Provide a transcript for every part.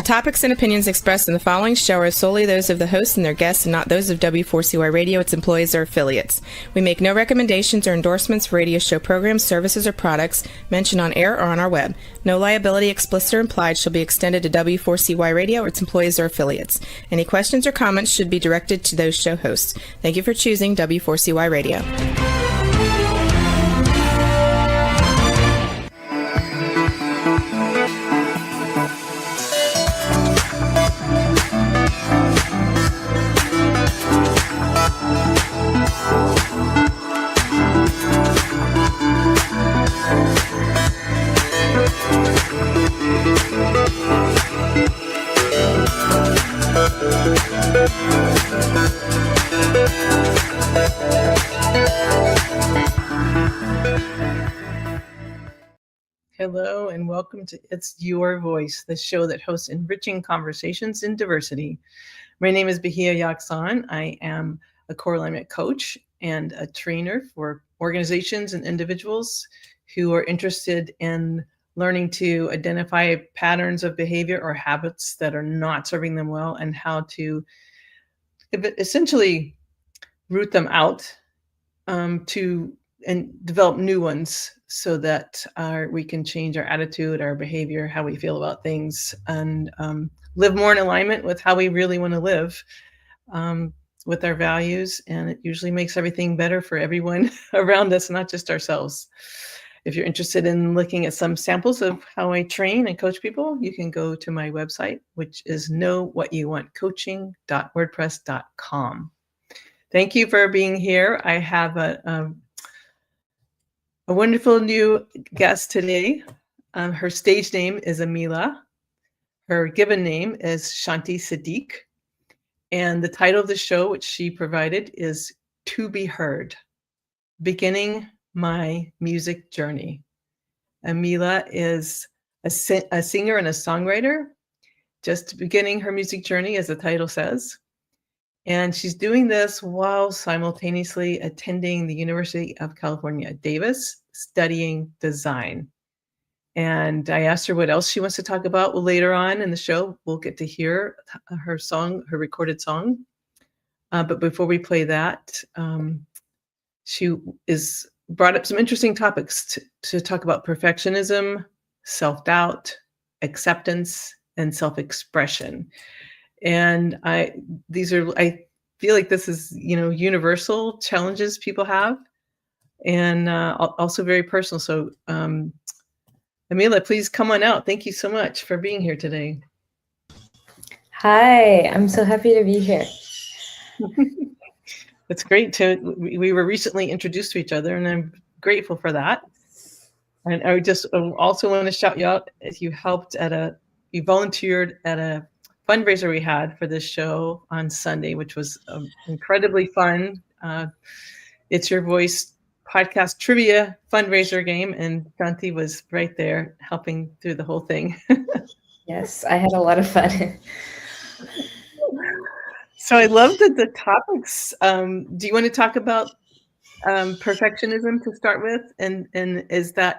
topics and opinions expressed in the following show are solely those of the host and their guests and not those of W4CY Radio, its employees, or affiliates. We make no recommendations or endorsements for radio show programs, services, or products mentioned on air or on our web. No liability, explicit or implied, shall be extended to W4CY Radio or its employees or affiliates. Any questions or comments should be directed to those show hosts. Thank you for choosing W4CY Radio. Hello and welcome to It's Your Voice, the show that hosts enriching conversations in diversity. My name is Bahia Yaksan. I am a core alignment coach and a trainer for organizations and individuals who are interested in learning to identify patterns of behavior or habits that are not serving them well and how to essentially root them out and develop new ones so that we can change our attitude, our behavior, how we feel about things, and live more in alignment with how we really want to live with our values. And it usually makes everything better for everyone around us, not just ourselves. If you're interested in looking at some samples of how I train and coach people, you can go to my website, which is knowwhatyouwantcoaching.wordpress.com. Thank you for being here. I have a wonderful new guest today. Her stage name is Amila. Her given name is Shanthi Siddeeq. And the title of the show, which she provided, is To Be Heard, Beginning My Music Journey. Amila is a singer and a songwriter, just beginning her music journey, as the title says. And she's doing this while simultaneously attending the University of California, Davis, studying design. And I asked her what else she wants to talk about. Well, later on in the show, we'll get to hear her song, her recorded song. But before we play that, she is brought up some interesting topics to talk about perfectionism, self-doubt, acceptance, and self-expression. And I feel like this is, universal challenges people have, and also very personal. So, Amila, please come on out. Thank you so much for being here today. Hi, I'm so happy to be here. It's great we were recently introduced to each other, and I'm grateful for that. And I just also want to shout you out as you volunteered at a fundraiser we had for this show on Sunday, which was incredibly fun. It's Your Voice podcast trivia fundraiser game, and Shanthi was right there helping through the whole thing. Yes, I had a lot of fun. So I love the topics. Do you want to talk about perfectionism to start with? And is it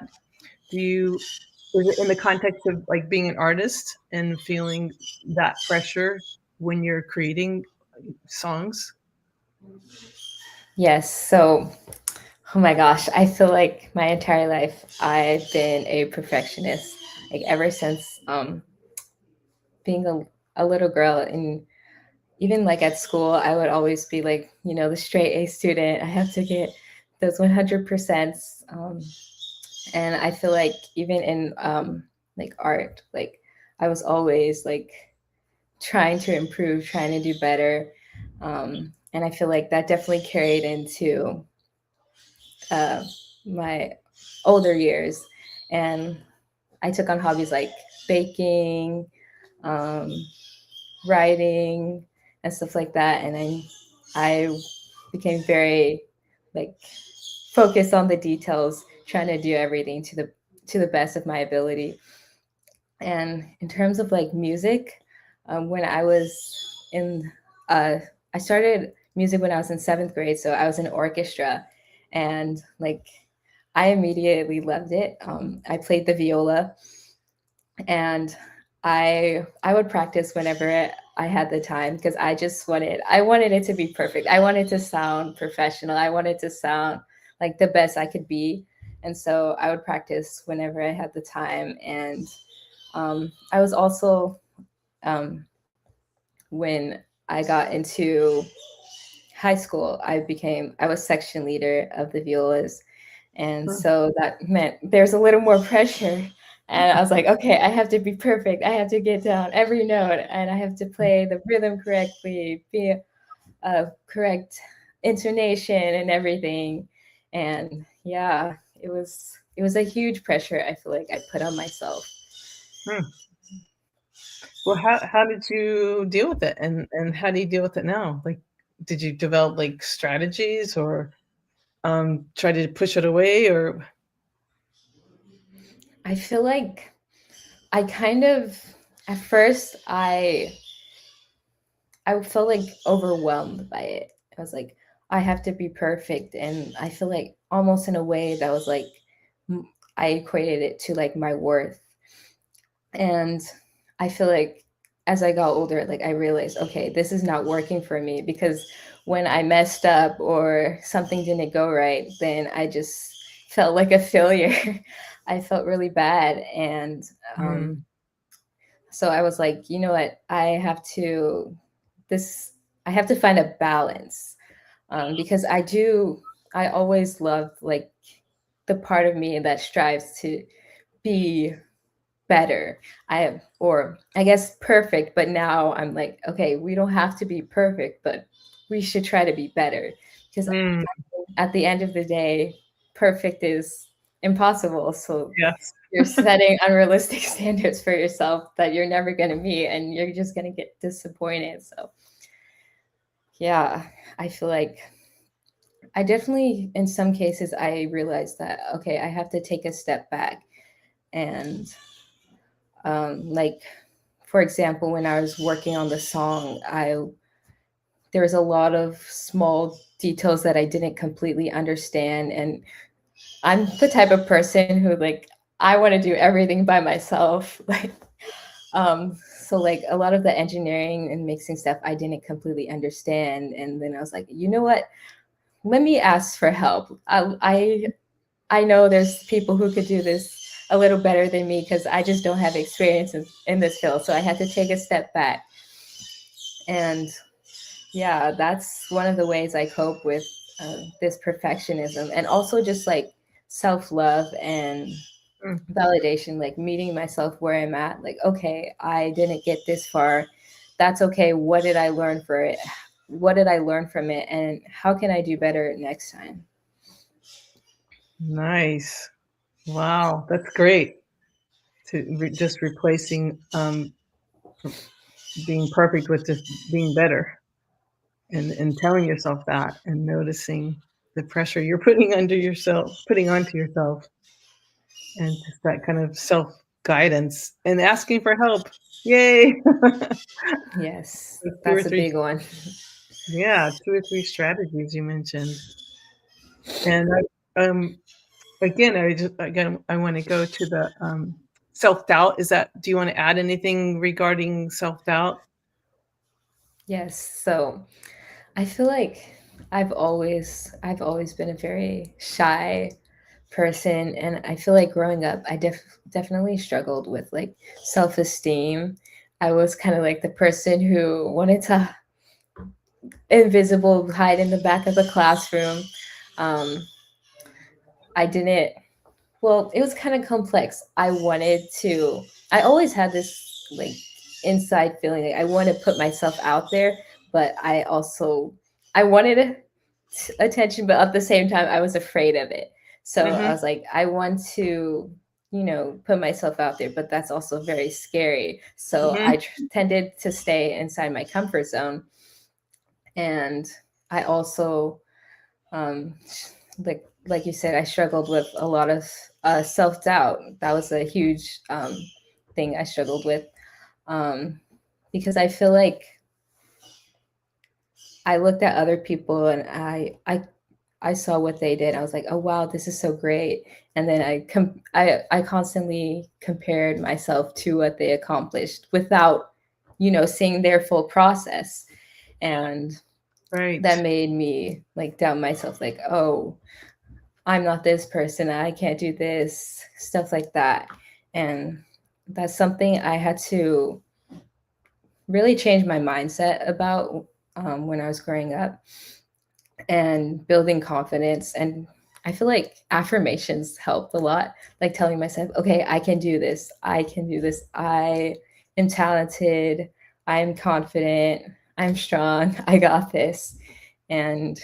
in the context of like being an artist and feeling that pressure when you're creating songs? Yes. So, oh my gosh, I feel like my entire life I've been a perfectionist. Like ever since being a little girl, and even like at school, I would always be like, the straight A student. I have to get those 100%. And I feel like even in like art, like I was always like trying to improve, trying to do better. And I feel like that definitely carried into my older years. And I took on hobbies like baking, writing, and stuff like that. And I became very like focused on the details, trying to do everything to the best of my ability. And in terms of like music, when I was I started music when I was in 7th grade. So I was in orchestra, and like I immediately loved it. I played the viola, and I would practice whenever I had the time because I wanted it to be perfect. I wanted to sound professional. I wanted to sound like the best I could be. And so I would practice whenever I had the time. And I was also um, when I got into high school, I was section leader of the violas. And so that meant there's a little more pressure. And I was like, okay, I have to be perfect. I have to get down every note and I have to play the rhythm correctly, be a correct intonation and everything. And yeah, it was a huge pressure I feel like I put on myself. Well, how did you deal with it, and how do you deal with it now? Like, did you develop like strategies, or try to push it away, or? I feel like I kind of at first I felt like overwhelmed by it. I was like, I have to be perfect, and I feel like almost in a way that was like I equated it to like my worth. And I feel like as I got older, like I realized, okay, this is not working for me because when I messed up or something didn't go right, then I just felt like a failure. I felt really bad. And so I was like, you know what, I have to find a balance because I always loved like the part of me that strives to be better. Or I guess perfect, but now I'm like, okay, we don't have to be perfect, but we should try to be better because at the end of the day, perfect is impossible. So Yes. you're setting unrealistic standards for yourself that you're never going to meet and you're just going to get disappointed. So yeah, I feel like I definitely, in some cases, I realized that, okay, I have to take a step back and like, for example, when I was working on the song, there was a lot of small details that I didn't completely understand. And I'm the type of person who like, I want to do everything by myself. Like, so like a lot of the engineering and mixing stuff, I didn't completely understand. And then I was like, you know what? Let me ask for help. I know there's people who could do this a little better than me because I just don't have experience in this field. So I had to take a step back. And yeah, that's one of the ways I cope with this perfectionism, and also just like self-love and validation, like meeting myself where I'm at. Like, okay, I didn't get this far. That's okay. What did I learn for it? What did I learn from it? And how can I do better next time? Nice. Wow, that's great. Just replacing being perfect with just being better, and telling yourself that, and noticing the pressure you're putting onto yourself, and just that kind of self guidance and asking for help. Yay! Yes, Two or that's a three, big one. yeah, 2 or 3 strategies you mentioned, and again, I want to go to the self doubt. Do you want to add anything regarding self doubt? Yes. So I feel like I've always been a very shy person, and I feel like growing up I definitely struggled with like self-esteem. I was kind of like the person who wanted to invisible hide in the back of the classroom. um I didn't Well, it was kind of complex. I always had this like inside feeling like I want to put myself out there, but I wanted attention, but at the same time, I was afraid of it. So I was like, I want to, put myself out there, but that's also very scary. So I tended to stay inside my comfort zone. And I also, um, like you said, I struggled with a lot of self doubt. That was a huge thing I struggled with because I feel like I looked at other people and I saw what they did, I was like, oh wow, this is so great. And then I constantly compared myself to what they accomplished without, seeing their full process. And Right. that made me like doubt myself, like, oh, I'm not this person, I can't do this, stuff like that. And that's something I had to really change my mindset about when I was growing up and building confidence. And I feel like affirmations helped a lot, like telling myself, okay, I can do this. I can do this. I am talented. I'm confident. I'm strong. I got this. And,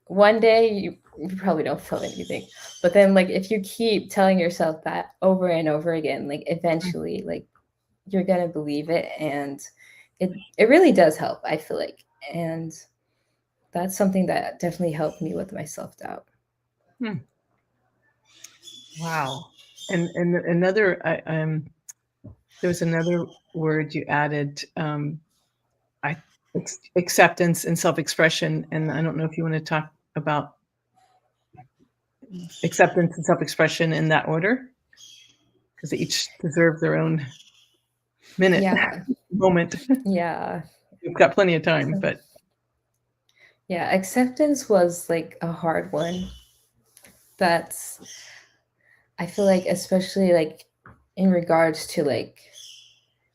one day you probably don't feel anything. But then, like, if you keep telling yourself that over and over again, like, eventually, like, you're going to believe it. And it really does help, I feel like. And that's something that definitely helped me with my self-doubt. Wow. And another, there was another word you added, acceptance and self-expression. And I don't know if you want to talk about acceptance and self-expression in that order, because they each deserve their own minute, moment. Yeah. We've got plenty of time, but. Yeah, acceptance was like a hard one. I feel like, especially like in regards to like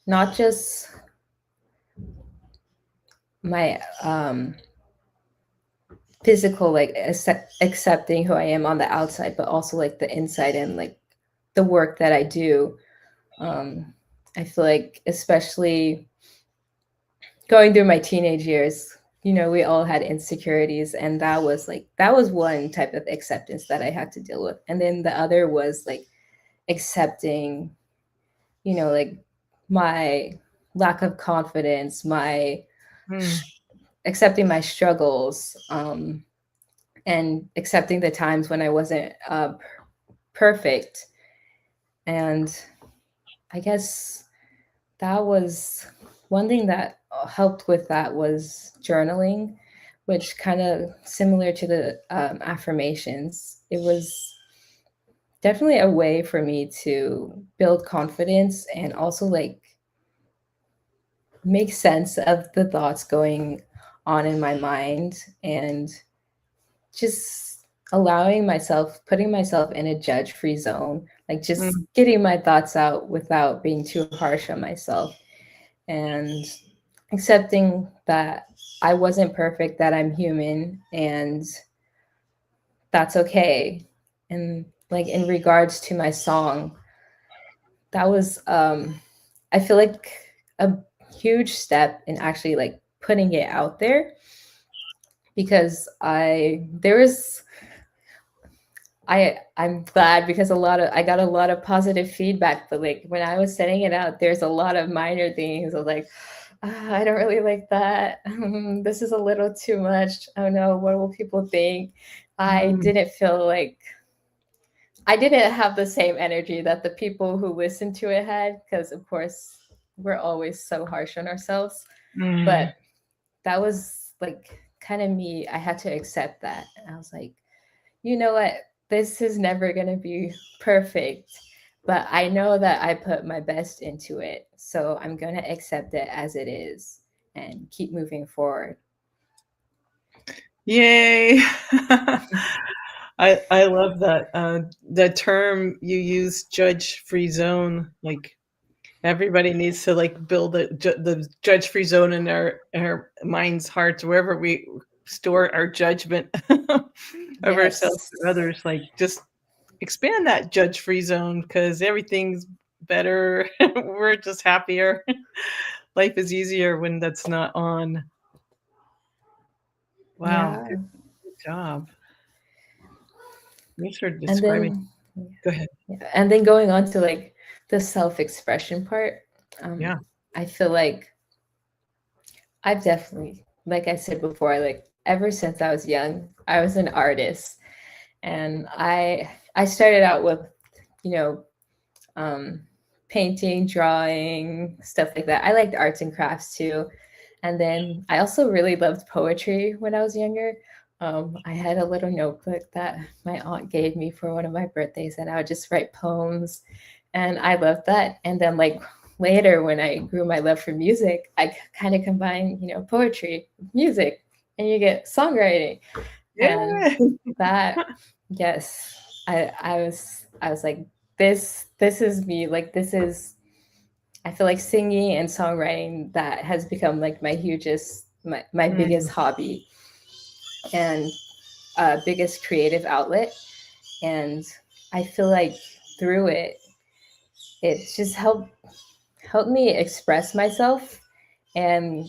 not just my physical, like accepting who I am on the outside, but also like the inside and like the work that I do. I feel like, especially going through my teenage years, we all had insecurities, and that was one type of acceptance that I had to deal with. And then the other was like accepting, like my lack of confidence, my accepting my struggles, and accepting the times when I wasn't perfect. And I guess that was one thing that helped with that was journaling, which kind of similar to the affirmations. It was definitely a way for me to build confidence and also like make sense of the thoughts going on in my mind, and just putting myself in a judge-free zone, like just getting my thoughts out without being too harsh on myself, and accepting that I wasn't perfect, that I'm human, and that's okay. And like in regards to my song, that was I feel like a huge step in actually like putting it out there, because I'm glad, because I got a lot of positive feedback, but like when I was setting it out, there's a lot of minor things. I was like, I don't really like that. This is a little too much. Oh no, what will people think? I didn't feel like I didn't have the same energy that the people who listened to it had, because of course we're always so harsh on ourselves. But that was like kind of me. I had to accept that. And I was like, you know what? This is never going to be perfect, but I know that I put my best into it. So I'm going to accept it as it is and keep moving forward. Yay. I love that. The term you use, judge-free zone, like everybody needs to like build the judge-free zone in our minds, hearts, wherever we store our judgment of ourselves and others. Like just expand that judge-free zone, because everything's better. We're just happier. Life is easier when that's not on. Wow. Yeah. Good job. Make sure to describe it. Go ahead. And then going on to like the self-expression part. I feel like I've definitely, like I said before, like ever since I was young, I was an artist. And I started out with, painting, drawing, stuff like that. I liked arts and crafts too. And then I also really loved poetry when I was younger, I had a little notebook that my aunt gave me for one of my birthdays, and I would just write poems, and I loved that. And then like later, when I grew my love for music, I kind of combined, poetry, music, and you get songwriting. Yeah. And that, yes, I was like, this is me. Like this is, I feel like singing and songwriting, that has become like my biggest hobby and biggest creative outlet. And I feel like through it just helped me express myself and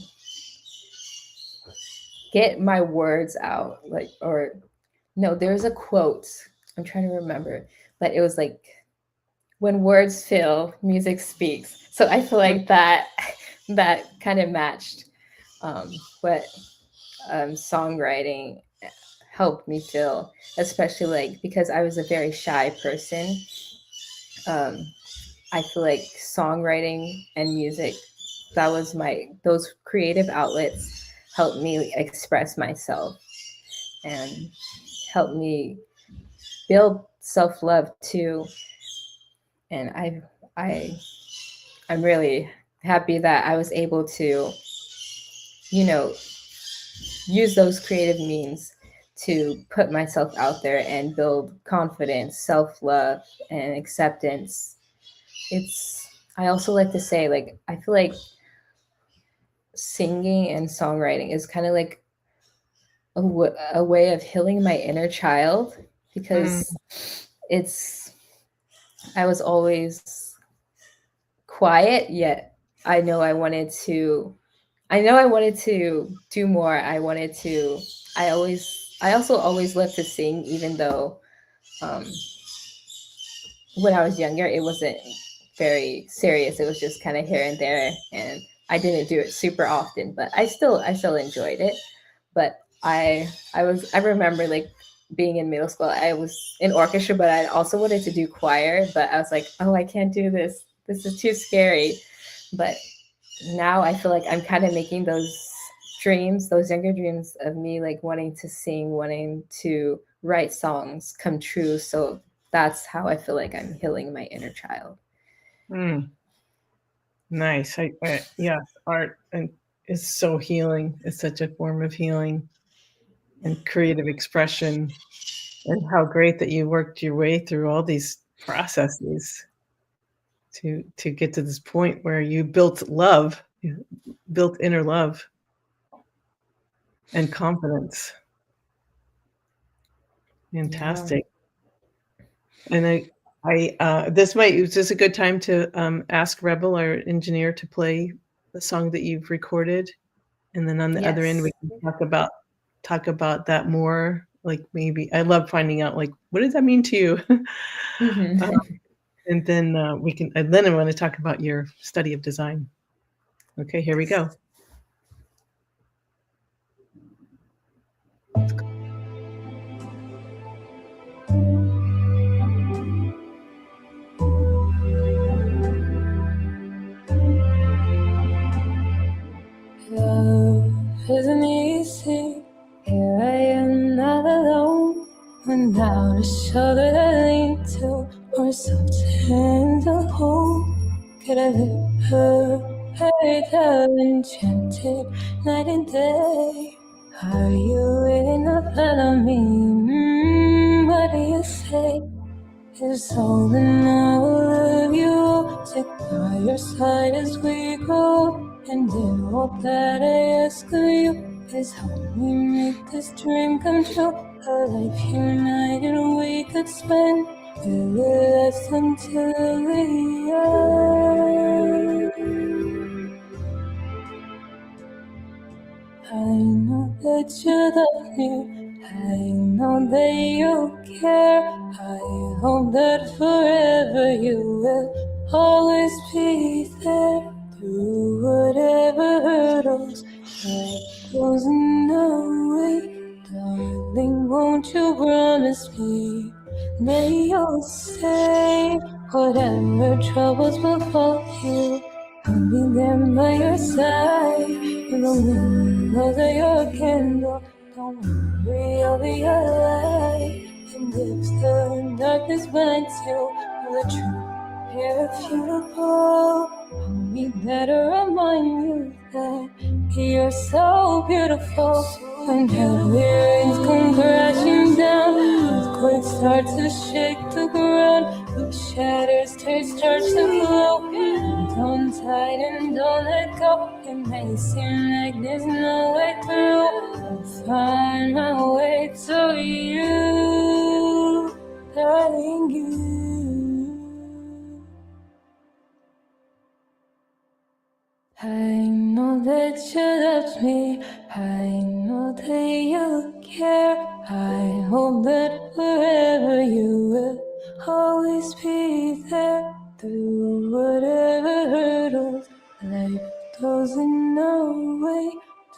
get my words out. Like, or no, there's a quote, I'm trying to remember, but it was like, when words fail, music speaks. So I feel like that kind of matched what songwriting helped me feel, especially like because I was a very shy person. I feel like songwriting and music, those creative outlets helped me express myself and helped me build self-love too. And I'm really happy that I was able to, use those creative means to put myself out there and build confidence, self-love, and acceptance. I also like to say, like, I feel like singing and songwriting is kind of like a way of healing my inner child, because I was always quiet, yet I wanted to do more. I also always loved to sing, even though when I was younger, it wasn't very serious. It was just kind of here and there, and I didn't do it super often, but I still enjoyed it. But I remember like being in middle school, I was in orchestra, but I also wanted to do choir, but I was like, oh, I can't do this. This is too scary. But now I feel like I'm kind of making those younger dreams of me, like wanting to sing, wanting to write songs come true. So that's how I feel like I'm healing my inner child. Nice. Yeah, art is so healing. It's such a form of healing and creative expression. And how great that you worked your way through all these processes to get to this point where you built love, you built inner love and confidence. Fantastic. Yeah. And this is this a good time to ask Rebel, our engineer, to play the song that you've recorded, and then on the other end we can talk about that more. Like, maybe I love finding out, like, what does that mean to you? And then I want to talk about your study of design. Okay, here we go. Love isn't easy. Here I am, not alone, without a shoulder to lean to, or something to hold. Could I live fairy tale enchanted night and day? Are you enough of me? What do you say? Is holding all of you, stick by your side as we grow. And then all that I ask of you is help me make this dream come true. A life united we could spend, with us until the end. I know that you love me, I know that you care. I hope that forever you will always be there. Through whatever hurdles life goes in the way, darling, won't you promise me that you'll stay? Whatever troubles befall you, I'll be there by your side. With the wind blows out your candle, Don't worry, I'll be your light. And if the darkness blinds you, the truth, if you fall, I'll be there to remind you that you're so beautiful. When heavy rains come crashing down, earthquakes start to shake the ground, the shatters taste start to glow. Hold tight and don't let go. It may seem like there's no way through. I'll find my way to you, darling, you. I know that you love me, I know that you care. I hope that wherever you will always be there. Through whatever hurdles life throws in our way,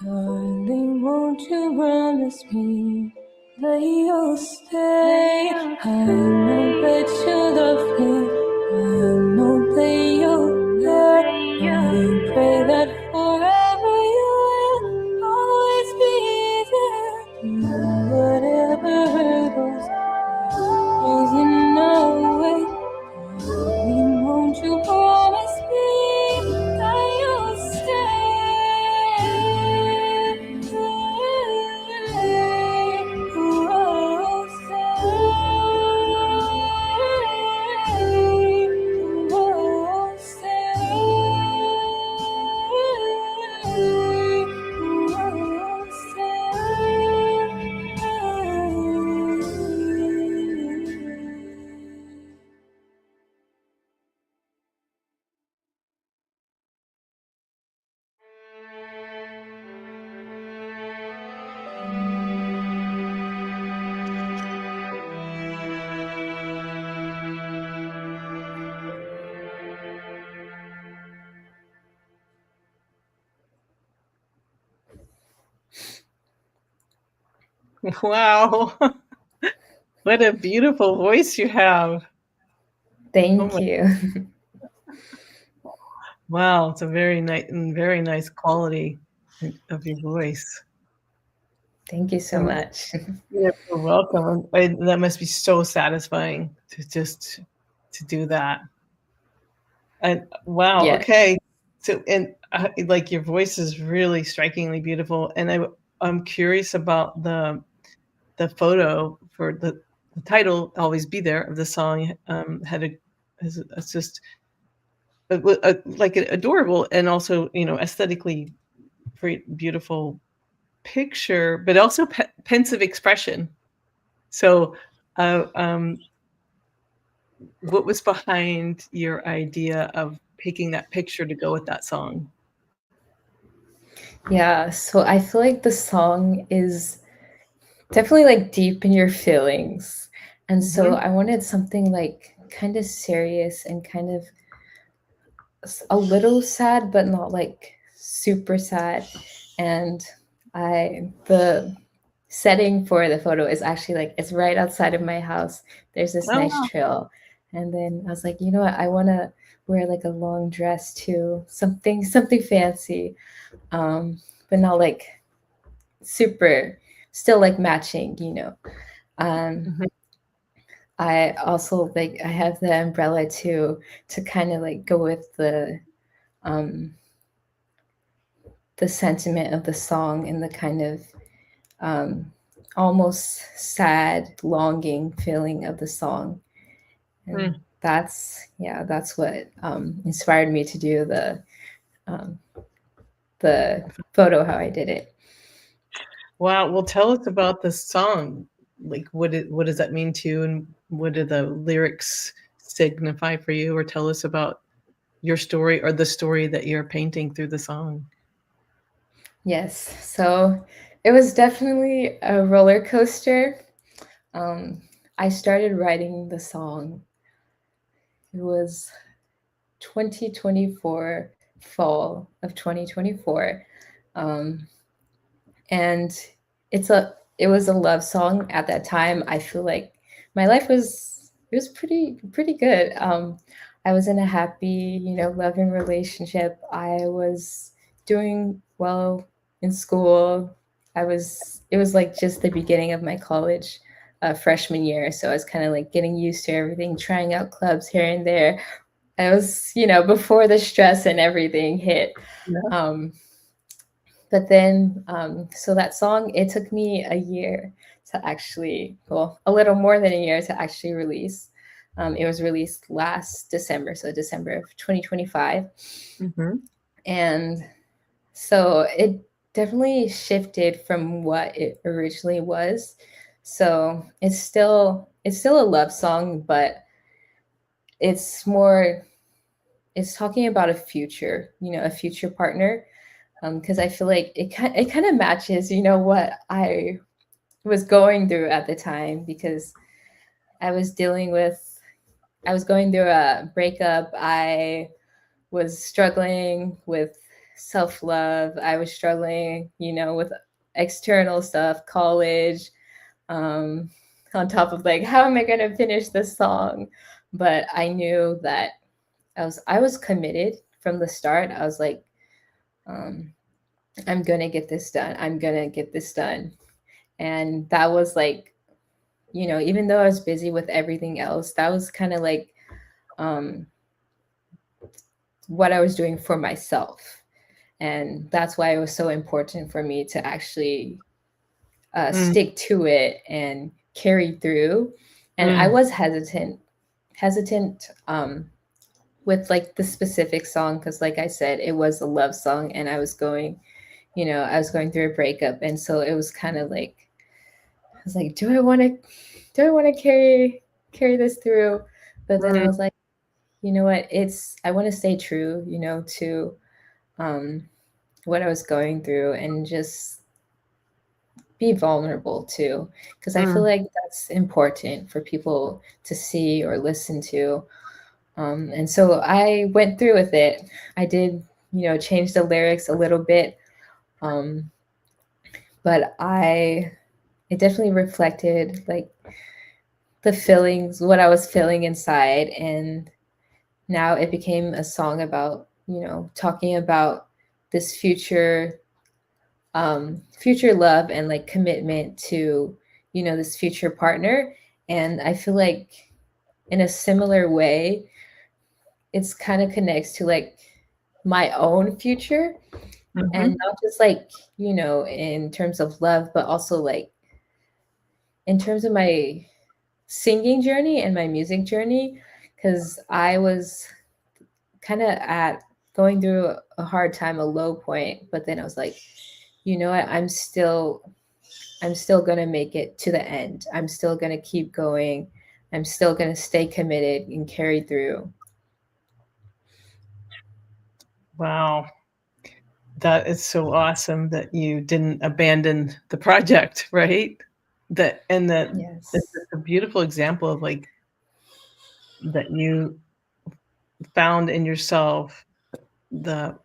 darling, won't you promise me that you'll stay? I know that you love me, I know that you'll care. I pray that forever you will always be there. Through whatever hurdles throws in our way, darling, won't you promise me that you'll stay? Oh, Wow. What a beautiful voice you have. Thank you. Wow, it's a very nice quality of your voice. Thank you so much. You're welcome. That must be so satisfying to do that. And wow, Yeah. okay. So like your voice is really strikingly beautiful, and I'm curious about the photo for the title "Always Be There" of the song. It's just like adorable and also aesthetically very beautiful picture, but also pensive expression. So, what was behind your idea of picking that picture to go with that song? Yeah, so I feel like the song is definitely like deep in your feelings. And so I wanted something like kind of serious and kind of a little sad, but not like super sad. And the setting for the photo is actually like it's right outside of my house. There's this nice trail. And then I was like, you know what, I want to wear like a long dress too, something fancy, but not like super, still like matching, I also like I have the umbrella too to kind of like go with the sentiment of the song and the kind of almost sad, longing feeling of the song. And that's what inspired me to do the photo, how I did it. Wow. Well, tell us about this song. Like, what does that mean to you, and what do the lyrics signify for you? Or tell us about your story or the story that you're painting through the song. Yes. So it was definitely a roller coaster. I started writing the song. It was 2024, fall of 2024. And it was a love song at that time. I feel like my life was pretty good. I was in a happy, loving relationship. I was doing well in school. it was like just the beginning of my college freshman year. So I was kind of like getting used to everything, trying out clubs here and there. I was, before the stress and everything hit. Yeah. But then, so that song, it took me a year to actually, well, a little more than a year to actually release. It was released last December, so December of 2025. Mm-hmm. And so it definitely shifted from what it originally was. So it's still a love song, but it's talking about a future, a future partner. Because I feel like it kind of matches, what I was going through at the time, because I was going through a breakup. I was struggling with self-love. I was struggling, with external stuff, college, on top of like, how am I going to finish this song? But I knew that I was committed from the start. I was like, I'm going to get this done. I'm going to get this done. And that was like, even though I was busy with everything else, that was kind of like what I was doing for myself. And that's why it was so important for me to actually stick to it and carry through. And I was hesitant with like the specific song, because like I said, it was a love song, and I was going through a breakup. And so it was kind of like, I was like, do I want to carry this through? But then I was like, you know what, I want to stay true, to what I was going through, and just be vulnerable too, because I feel like that's important for people to see or listen to. And so I went through with it. I did, change the lyrics a little bit, but it definitely reflected like the feelings, what I was feeling inside. And now it became a song about, talking about this future love and like commitment to, this future partner. And I feel like in a similar way, it's kind of connects to like my own future, and not just like, in terms of love, but also like in terms of my singing journey and my music journey. Because I was kind of going through a hard time, a low point, but then I was like, you know what, I'm still gonna make it to the end. I'm still gonna keep going. I'm still gonna stay committed and carry through. Wow. That is so awesome that you didn't abandon the project, right? Yes. It's a beautiful example of like that you found in yourself the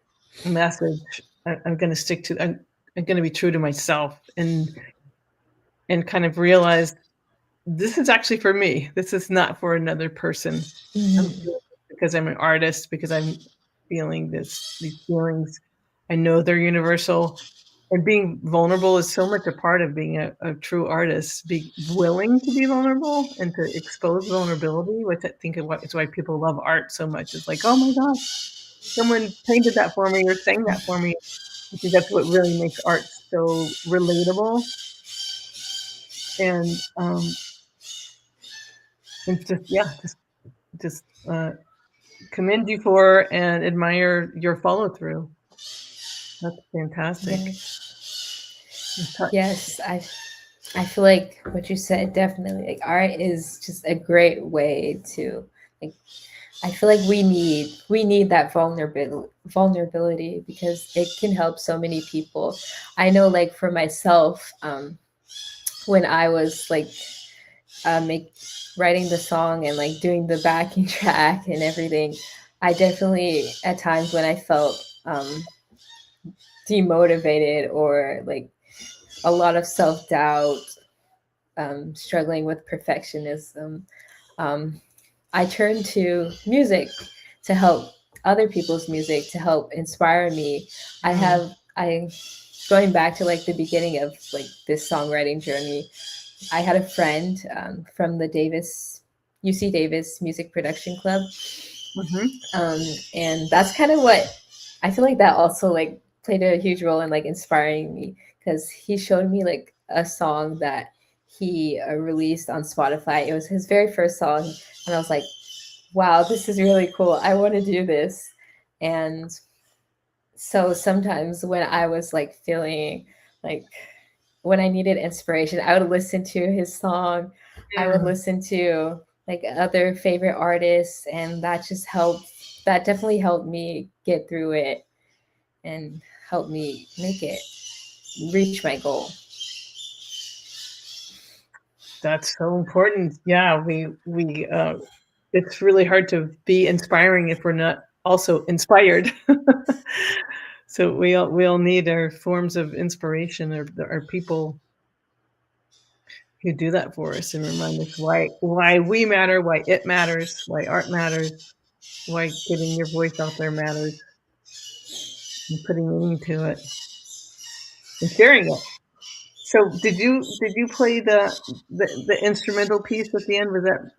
message. I'm going to be true to myself, and kind of realize this is actually for me. This is not for another person. Because I'm an artist, because I'm feeling these feelings. I know they're universal, and being vulnerable is so much a part of being a true artist. Be willing to be vulnerable and to expose vulnerability, which I think is why people love art so much. It's like, oh my gosh, someone painted that for me or sang that for me. I think that's what really makes art so relatable. And just commend you for and admire your follow through. That's fantastic. Yes, I feel like what you said, definitely, like art is just a great way to like, I feel like we need that vulnerability, because it can help so many people. I know, like for myself, when I was like writing the song and like doing the backing track and everything, I definitely at times when I felt demotivated or like a lot of self-doubt, struggling with perfectionism, I turned to music to help other people's music, to help inspire me. I going back to like the beginning of like this songwriting journey, I had a friend from the UC Davis Music Production Club. And that's kind of what I feel like that also like played a huge role in like inspiring me, because he showed me like a song that he released on Spotify. It was his very first song, and I was like, wow, this is really cool. I want to do this. And so sometimes when I was like feeling like when I needed inspiration, I would listen to his song. I would listen to like other favorite artists, and that definitely helped me get through it and helped me reach my goal. That's so important. Yeah, we it's really hard to be inspiring if we're not also inspired. So we all need our forms of inspiration, or our people who do that for us and remind us why we matter, why it matters, why art matters, why getting your voice out there matters, and putting meaning to it and sharing it. So did you play the instrumental piece at the end?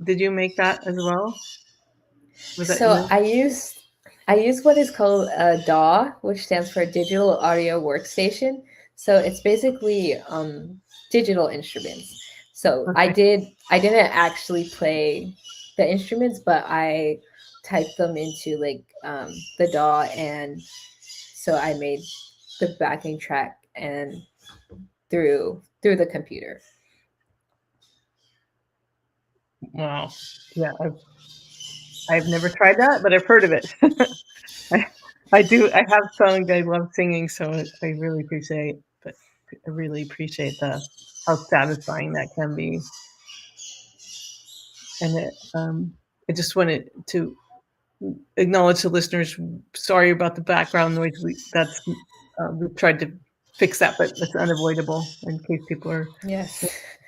Did you make that as well? I use what is called a DAW, which stands for Digital Audio Workstation. So it's basically digital instruments. So Okay. I didn't actually play the instruments, but I typed them into like the DAW, and so I made the backing track and through the computer. Wow. Yeah, I've never tried that, but I've heard of it. I have songs I love singing, so I really appreciate how satisfying that can be. And I just wanted to acknowledge the listeners. Sorry about the background noise. We tried to fix that, but it's unavoidable in case people are. Yes.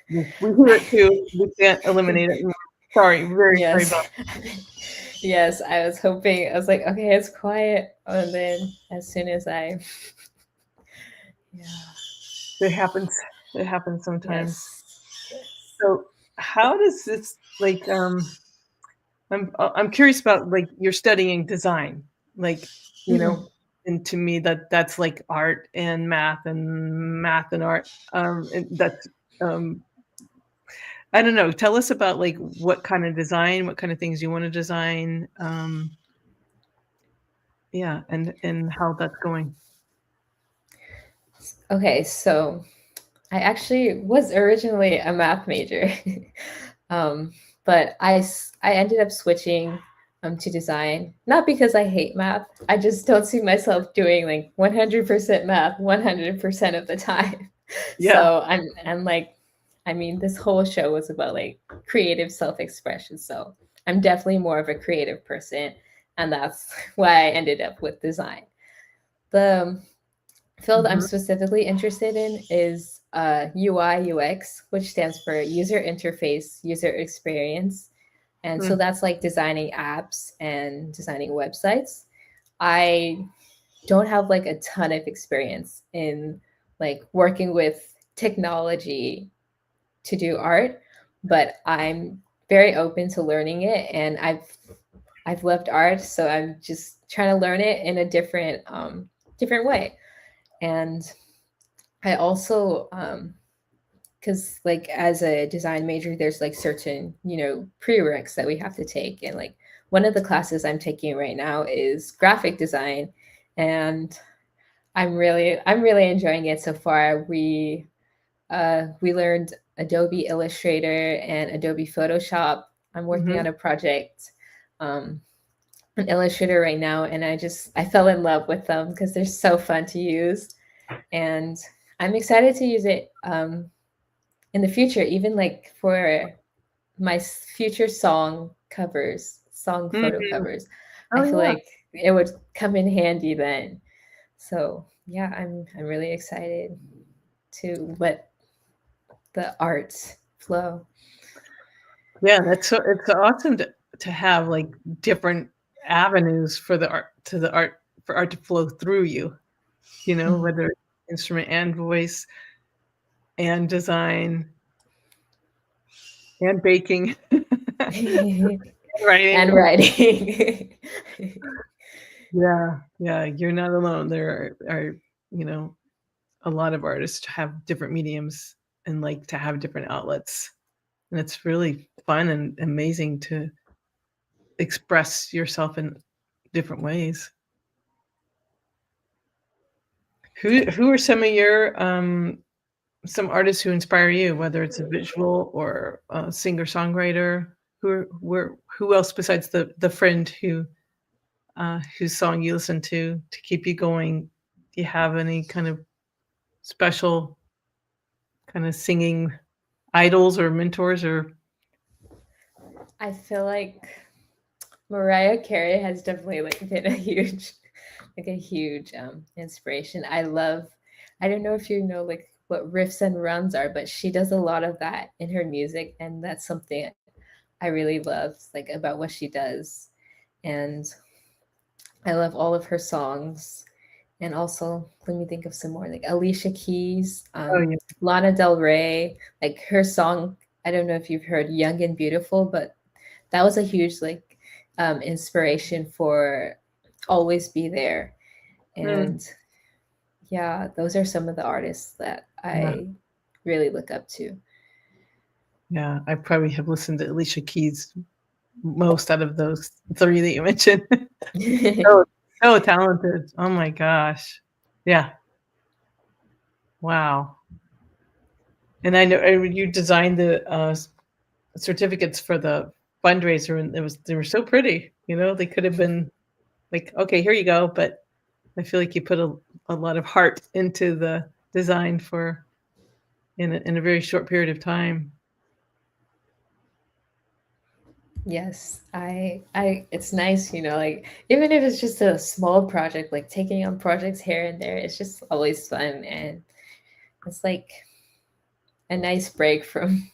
We hear it too. We can't eliminate it. Sorry, very sorry about that. Yes, I was hoping. I was like, okay, it's quiet, and then as soon as it happens. It happens sometimes. Yes. So, how does this like? I'm curious about like you're studying design, like you know, and to me that's like art and math and art. And that's I don't know. Tell us about like what kind of design, what kind of things you want to design. Yeah, and how that's going. Okay, so I actually was originally a math major, but I ended up switching to design, not because I hate math. I just don't see myself doing like 100% math 100% of the time. Yeah. So I'm like, I mean, this whole show was about like creative self-expression. So I'm definitely more of a creative person, and that's why I ended up with design. The field I'm specifically interested in is UI UX, which stands for user interface, user experience. And so that's like designing apps and designing websites. I don't have like a ton of experience in like working with technology to do art, but I'm very open to learning it, and I've loved art, so I'm just trying to learn it in a different way. And I also because like as a design major, there's like certain prereqs that we have to take, and like one of the classes I'm taking right now is graphic design, and I'm really enjoying it so far. We learned Adobe Illustrator and Adobe Photoshop. I'm working on a project on Illustrator right now, and I fell in love with them because they're so fun to use, and I'm excited to use it in the future, even like for my future song photo covers. I feel like it would come in handy then. So yeah, I'm really excited to let the art flow. Yeah, it's awesome to have like different avenues for art to flow through you. Whether instrument and voice and design and baking, writing. And writing. Yeah, you're not alone. There are, a lot of artists have different mediums and like to have different outlets. And it's really fun and amazing to express yourself in different ways. Who are some of your some artists who inspire you, whether it's a visual or a singer-songwriter? Who else besides the friend whose song you listen to keep you going? Do you have any kind of special kind of singing idols or mentors? Or I feel like Mariah Carey has definitely like been a huge inspiration. I don't know if you know like what riffs and runs are, but she does a lot of that in her music, and that's something I really love like about what she does. And I love all of her songs. And also, let me think of some more, like Alicia Keys, Lana Del Rey, like her song. I don't know if you've heard Young and Beautiful, but that was a huge like inspiration for Always Be There. And yeah, those are some of the artists that I really look up to. Yeah, I probably have listened to Alicia Keys most out of those three that you mentioned. So talented. Oh my gosh. Yeah. Wow. And I know you designed the certificates for the fundraiser, and they were so pretty. They could have been like, okay, here you go, but I feel like you put a lot of heart into the design for in a very short period of time. Yes, I it's nice, like even if it's just a small project, like taking on projects here and there, it's just always fun, and it's like a nice break from,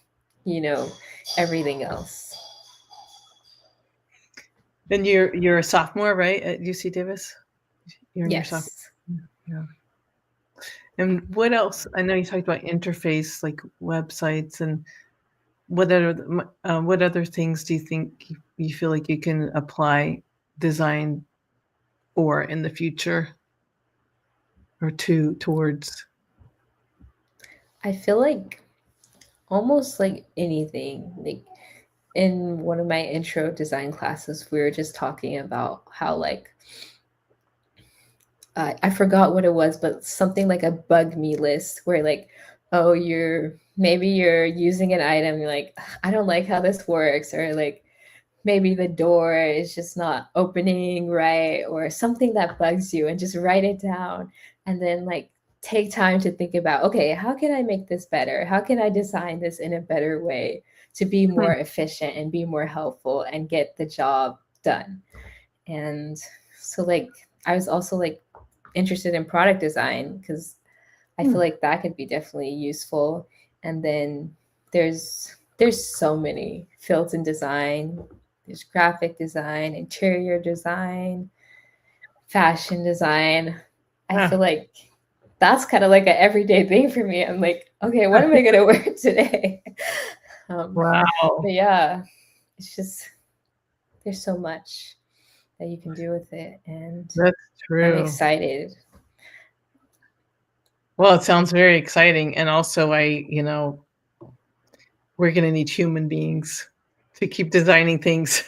everything else. And you're a sophomore, right, at UC Davis? You're in your sophomore. Yeah. And what else? I know you talked about interface, like websites, and what other things do you think you feel like you can apply design for in the future or towards? I feel like almost like anything. Like in one of my intro design classes, we were just talking about how like I forgot what it was, but something like a bug me list where like, oh, you're using an item, you're like, I don't like how this works, or like maybe the door is just not opening right, or something that bugs you, and just write it down, and then like take time to think about, okay, how can I make this better? How can I design this in a better way to be more efficient and be more helpful and get the job done? And so like I was also like interested in product design because I feel like that could be definitely useful. And then there's so many fields in design. There's graphic design, interior design, fashion design. I feel like that's kind of like an everyday thing for me. I'm like, okay, what am I going to wear today? Wow. But yeah, it's just, there's so much that you can do with it. And that's true. I'm excited. Well, it sounds very exciting. And also we're going to need human beings to keep designing things.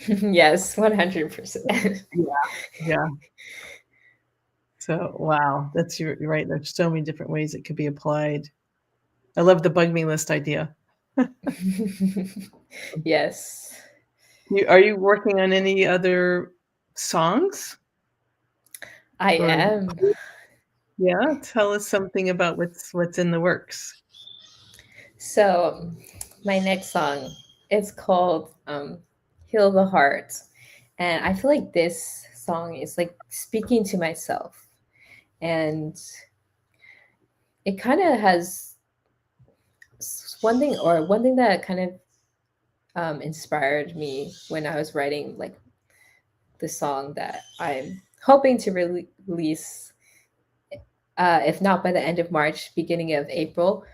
Yes, 100%. Yeah. So, wow, you're right. There's so many different ways it could be applied. I love the bug me list idea. Yes. Are you working on any other songs? I am. Yeah, tell us something about what's in the works. So, my next song, it's called Heal the Heart. And I feel like this song is like speaking to myself. And it kind of has one thing that kind of inspired me when I was writing like the song that I'm hoping to release if not by the end of March, beginning of April.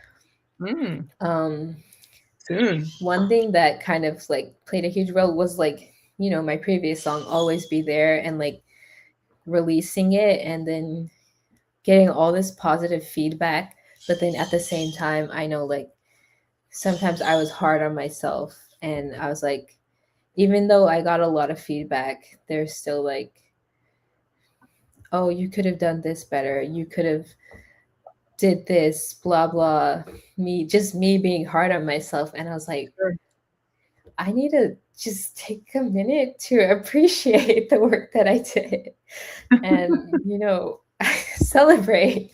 Soon. One thing that kind of like played a huge role was like, you know, my previous song, Always Be There, and like releasing it and then getting all this positive feedback. But then at the same time, I know like sometimes I was hard on myself, and I was like, even though I got a lot of feedback, there's still like, oh, you could have done this better. You could have did this, blah, blah. Me being hard on myself. And I was like, I need to just take a minute to appreciate the work that I did and, you know, celebrate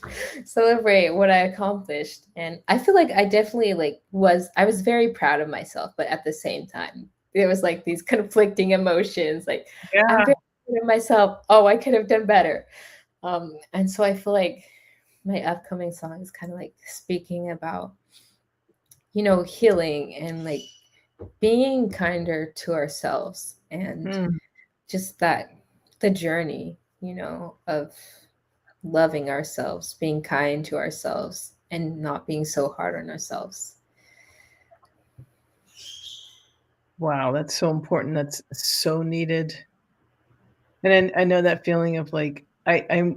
what I accomplished. And I feel like I definitely like I was very proud of myself, but at the same time, there was like these conflicting emotions. Like, I'm very proud of myself. Oh, I could have done better. And so I feel like my upcoming song is kind of like speaking about, you know, healing and like being kinder to ourselves and just the journey, you know, of loving ourselves, being kind to ourselves, and not being so hard on ourselves. Wow, that's so important. That's so needed. And I know that feeling of like I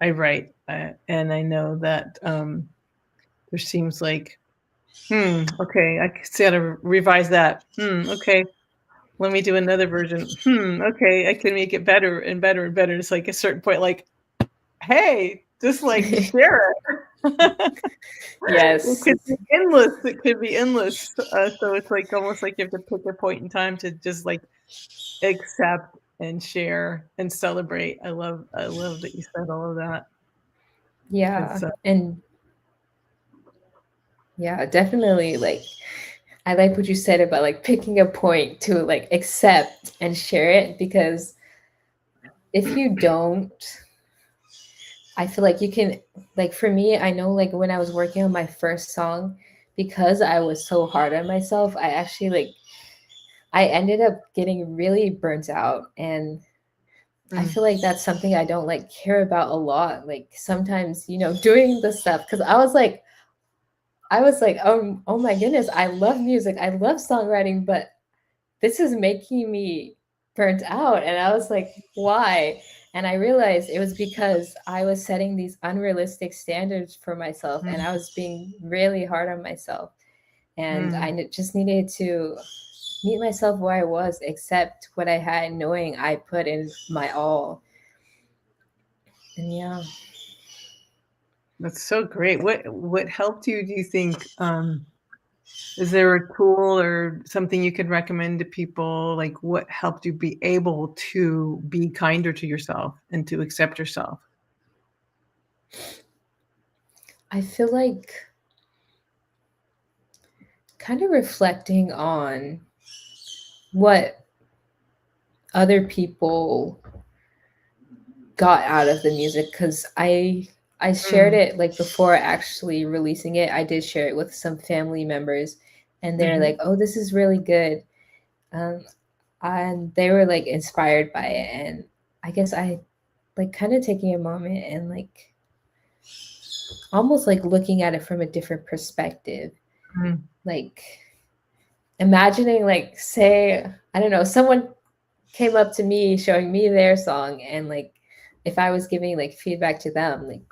write, and I know that there seems like, okay, I gotta revise that. Okay, let me do another version. Okay, I can make it better and better and better. It's like a certain point, like, hey, just like share it. Yes. It could be endless. It could be endless. So it's like almost like you have to pick a point in time to just like accept and share and celebrate. I love that you said all of that. Yeah. And yeah, definitely like I like what you said about like picking a point to like accept and share it, because if you don't, I feel like you can, like for me, I know like when I was working on my first song, because I was so hard on myself, I actually like, I ended up getting really burnt out. And I feel like that's something I don't like care about a lot. Like sometimes, you know, doing the stuff, because I was like, oh my goodness, I love music. I love songwriting, but this is making me burnt out. And I was like, why? And I realized it was because I was setting these unrealistic standards for myself, and I was being really hard on myself. And I just needed to meet myself where I was, accept what I had, knowing I put in my all. And yeah. That's so great. What helped you, do you think? Is there a tool or something you could recommend to people? Like what helped you be able to be kinder to yourself and to accept yourself? I feel like kind of reflecting on what other people got out of the music, because I shared it like before actually releasing it. I did share it with some family members, and they're like, oh, this is really good. And they were like inspired by it. And I guess I like kind of taking a moment and like almost like looking at it from a different perspective. Like imagining like, say, I don't know, someone came up to me showing me their song, and like if I was giving like feedback to them, like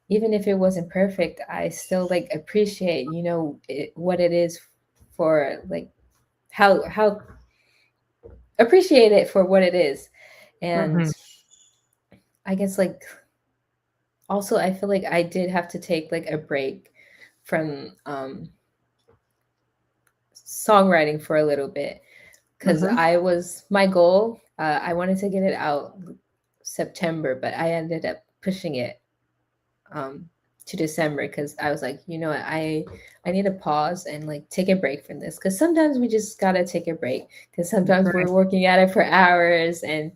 even if it wasn't perfect, I still like appreciate, you know, what it is for like how appreciate it for what it is. And I guess like also I feel like I did have to take like a break from songwriting for a little bit, because my goal, I wanted to get it out September, but I ended up pushing it to December, because I was like, you know what, I need to pause and like take a break from this, because sometimes we just gotta take a break, because sometimes we're working at it for hours, and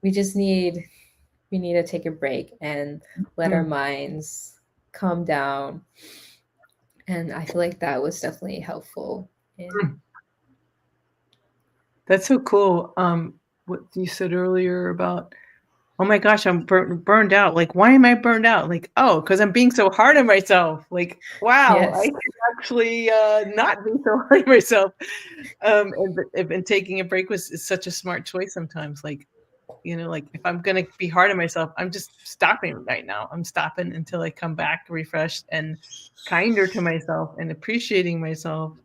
we need to take a break and let our minds calm down. And I feel like that was definitely helpful. That's so cool. What you said earlier about oh my gosh, I'm burned out. Like, why am I burned out? Like, oh, because I'm being so hard on myself. Like, wow, I Yes. can actually not be so hard on myself. And taking a break is such a smart choice sometimes. Like, like if I'm going to be hard on myself, I'm just stopping right now. I'm stopping until I come back refreshed and kinder to myself and appreciating myself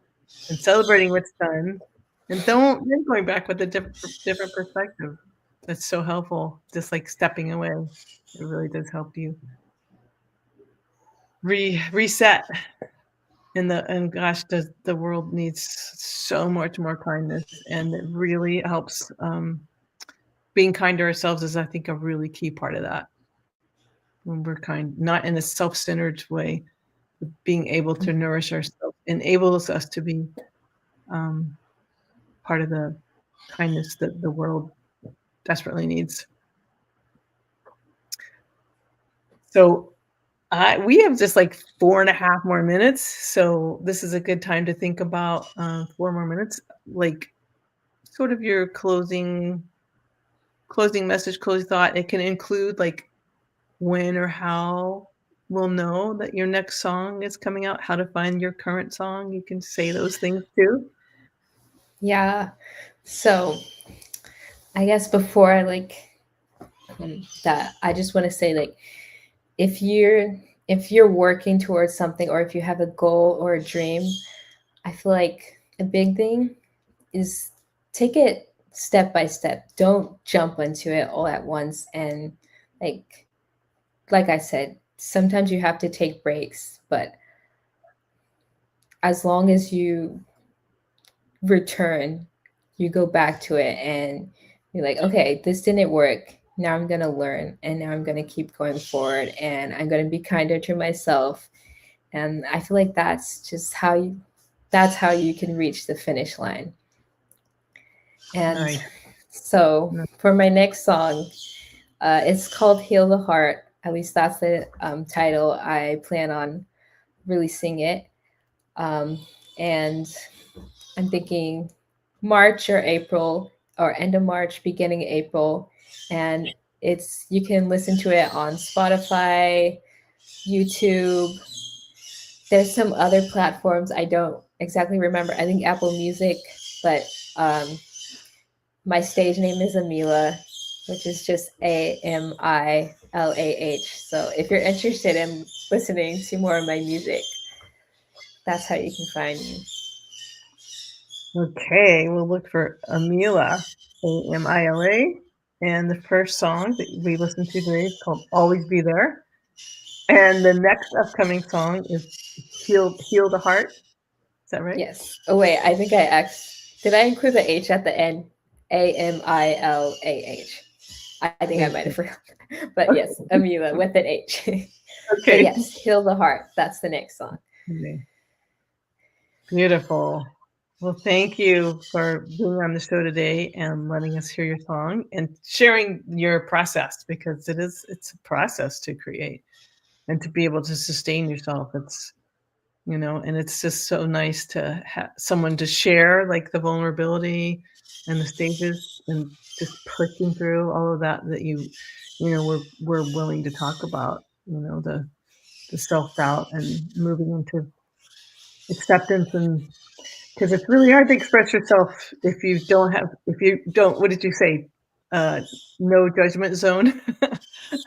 and celebrating what's done. And then going back with a different perspective. That's so helpful. Just like stepping away. It really does help you reset. And gosh, the world needs so much more kindness. And it really helps. Being kind to ourselves is, I think, a really key part of that. When we're kind, not in a self-centered way, but being able to nourish ourselves enables us to be part of the kindness that the world desperately needs. So we have just like 4.5 more minutes. So this is a good time to think about 4 more minutes, like sort of your closing message, closing thought. It can include like when or how we'll know that your next song is coming out, how to find your current song. You can say those things too. Yeah. So I guess before I that, I just want to say, like, if you're working towards something, or if you have a goal or a dream, I feel like a big thing is take it step by step. Don't jump into it all at once. And like I said, sometimes you have to take breaks, but as long as you return, you go back to it and you're like, okay, this didn't work. Now I'm going to learn, and now I'm going to keep going forward, and I'm going to be kinder to myself. And I feel like that's how you can reach the finish line. And Nice. So for my next song, it's called Heal the Heart. At least that's the title. I plan on releasing it. And I'm thinking March or April, or end of March, beginning of April. And you can listen to it on Spotify, YouTube. There's some other platforms I don't exactly remember. I think Apple Music, but my stage name is Amila, which is just Amilah. So if you're interested in listening to more of my music, that's how you can find me. Okay, we'll look for Amila, Amila. And the first song that we listened to today is called Always Be There. And the next upcoming song is Heal the Heart. Is that right? Yes. Oh, wait, I think did I include the H at the end? Amilah. I think I might have forgotten. But Okay. yes, Amila with an H. Okay. But yes, Heal the Heart. That's the next song. Okay. Beautiful. Well, thank you for being on the show today and letting us hear your song and sharing your process, because it's a process to create and to be able to sustain yourself. It's, and it's just so nice to have someone to share like the vulnerability and the stages and just pushing through all of that we're willing to talk about, the self-doubt and moving into acceptance. And because it's really hard to express yourself if you don't, what did you say? No judgment zone.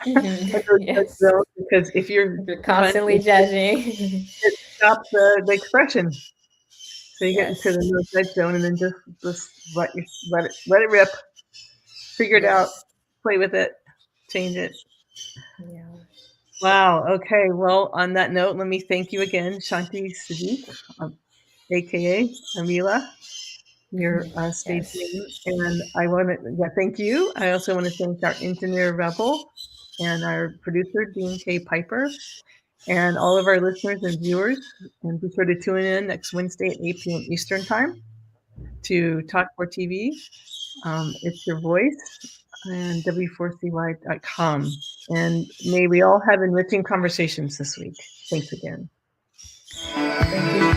Yes. Zone, because if you're constantly judging, it stops the expression. So you Yes. get into the no judge zone, and then just let it rip, figure it out, play with it, change it. Yeah. Wow. Okay. Well, on that note, let me thank you again, Shanthi Siddeeq, aka Amila, your stage name. And I want to thank you. I also want to thank our engineer Rebel and our producer Dean K. Piper, and all of our listeners and viewers. And be sure to tune in next Wednesday at 8 p.m. Eastern Time to Talk4TV. It's your voice, and W4CY.com. And may we all have enriching conversations this week. Thanks again. Thank you.